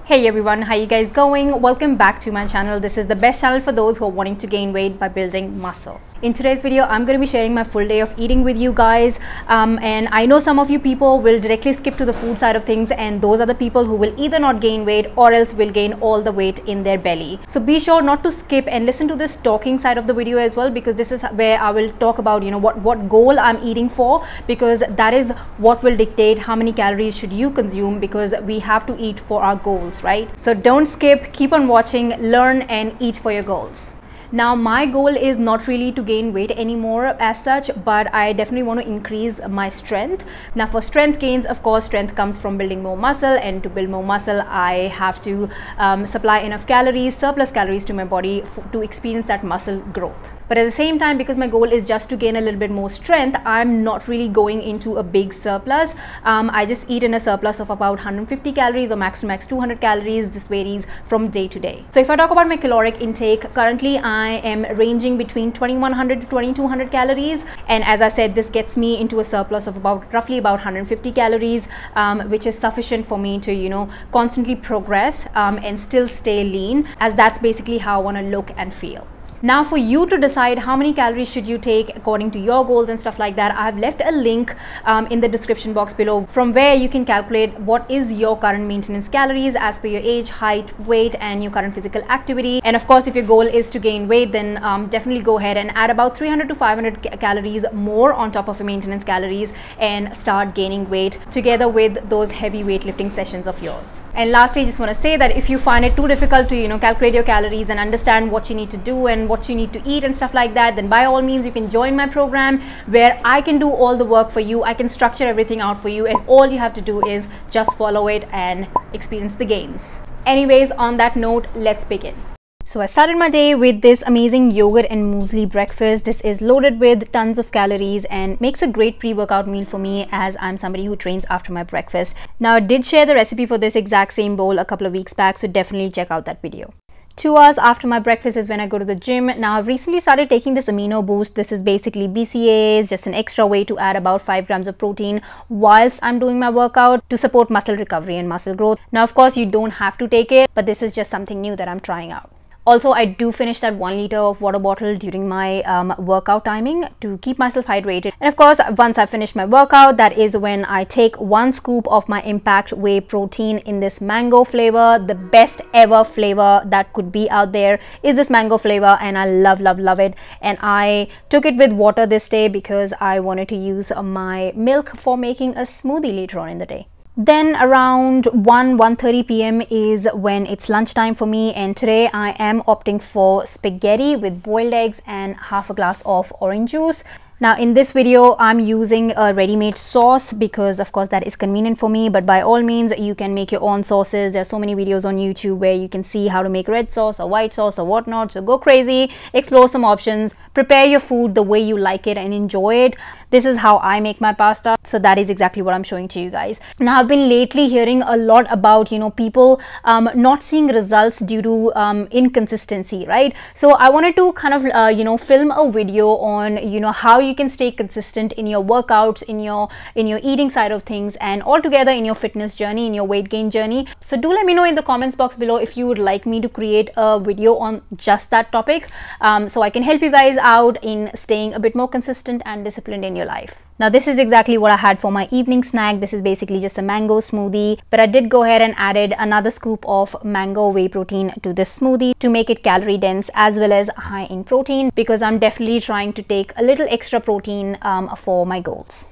Hey everyone, how you guys going? Welcome back to my channel. This is the best channel for those who are wanting to gain weight by building muscle. In today's video, I'm going to be sharing my full day of eating with you guys. And I know some of you people will directly skip to the food side of things, and those are the people who will either not gain weight or else will gain all the weight in their belly. So be sure not to skip and listen to this talking side of the video as well, because this is where I will talk about, what goal I'm eating for, because that is what will dictate how many calories should you consume, because we have to eat for our goals, right? So don't skip, keep on watching, learn and eat for your goals. Now, my goal is not really to gain weight anymore as such, but I definitely want to increase my strength. Now, for strength gains, of course, strength comes from building more muscle, and to build more muscle, I have to supply enough calories, surplus calories to my body to experience that muscle growth. But at the same time, because my goal is just to gain a little bit more strength, I'm not really going into a big surplus. I just eat in a surplus of about 150 calories or max to max 200 calories. This varies from day to day. So if I talk about my caloric intake, currently I am ranging between 2100 to 2200 calories. And as I said, this gets me into a surplus of roughly about 150 calories, which is sufficient for me to, constantly progress and still stay lean, as that's basically how I want to look and feel. Now, for you to decide how many calories should you take according to your goals and stuff like that, I have left a link in the description box below, from where you can calculate what is your current maintenance calories as per your age, height, weight and your current physical activity. And of course, if your goal is to gain weight, then definitely go ahead and add about 300 to 500 calories more on top of your maintenance calories and start gaining weight together with those heavy weightlifting sessions of yours. And lastly, I just want to say that if you find it too difficult to calculate your calories and understand what you need to do and what you need to eat and stuff like that, then by all means you can join my program, where I can do all the work for you. I can structure everything out for you, and all you have to do is just follow it and experience the gains. Anyways, on that note, let's begin. So I started my day with this amazing yogurt and muesli breakfast. This is loaded with tons of calories and makes a great pre-workout meal for me, as I'm somebody who trains after my breakfast. Now, I did share the recipe for this exact same bowl a couple of weeks back, so definitely check out that video. 2 hours after my breakfast is when I go to the gym. Now, I've recently started taking this amino boost. This is basically BCAAs, just an extra way to add about 5 grams of protein whilst I'm doing my workout to support muscle recovery and muscle growth. Now, of course, you don't have to take it, but this is just something new that I'm trying out. Also, I do finish that 1 liter of water bottle during my workout timing to keep myself hydrated. And of course, once I finish my workout, that is when I take 1 scoop of my Impact Whey protein in this mango flavor. The best ever flavor that could be out there is this mango flavor, and I love it. And I took it with water this day because I wanted to use my milk for making a smoothie later on in the day. Then around 1:30 p.m. is when it's lunchtime for me, and today I am opting for spaghetti with boiled eggs and half a glass of orange juice. Now, in this video, I'm using a ready-made sauce because, of course, that is convenient for me. But by all means, you can make your own sauces. There are so many videos on YouTube where you can see how to make red sauce or white sauce or whatnot. So go crazy, explore some options, prepare your food the way you like it and enjoy it. This is how I make my pasta. So that is exactly what I'm showing to you guys. Now, I've been lately hearing a lot about, people not seeing results due to inconsistency, right? So I wanted to kind of, film a video on, how you can stay consistent in your workouts, in your eating side of things, and altogether in your fitness journey, in your weight gain journey. So do let me know in the comments box below if you would like me to create a video on just that topic, so I can help you guys out in staying a bit more consistent and disciplined in your life. Now, this is exactly what I had for my evening snack. This is basically just a mango smoothie, but I did go ahead and added another scoop of mango whey protein to this smoothie to make it calorie dense as well as high in protein, because I'm definitely trying to take a little extra protein for my goals.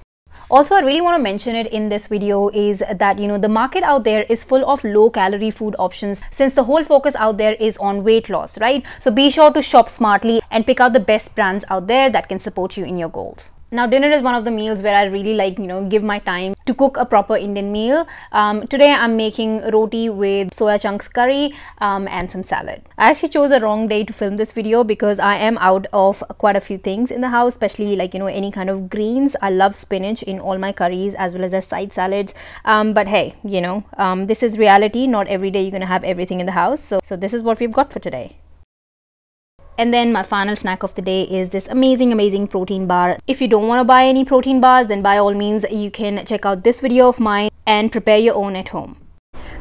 Also, I really want to mention it in this video is that, the market out there is full of low calorie food options, since the whole focus out there is on weight loss, right? So be sure to shop smartly and pick out the best brands out there that can support you in your goals. Now, dinner is one of the meals where I really like, give my time to cook a proper Indian meal. Today I'm making roti with soya chunks curry and some salad. I actually chose a wrong day to film this video because I am out of quite a few things in the house, especially like, any kind of greens. I love spinach in all my curries as well as side salads. But hey, this is reality. Not every day you're going to have everything in the house. So this is what we've got for today. And then my final snack of the day is this amazing protein bar. If you don't want to buy any protein bars, then by all means you can check out this video of mine and prepare your own at home.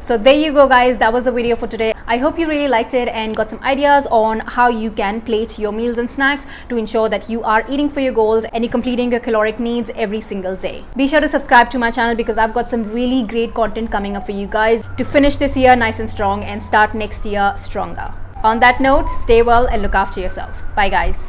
So there you go guys, that was the video for today. I hope you really liked it and got some ideas on how you can plate your meals and snacks to ensure that you are eating for your goals and you're completing your caloric needs every single day. Be sure to subscribe to my channel because I've got some really great content coming up for you guys to finish this year nice and strong and start next year stronger. On that note, stay well and look after yourself. Bye guys.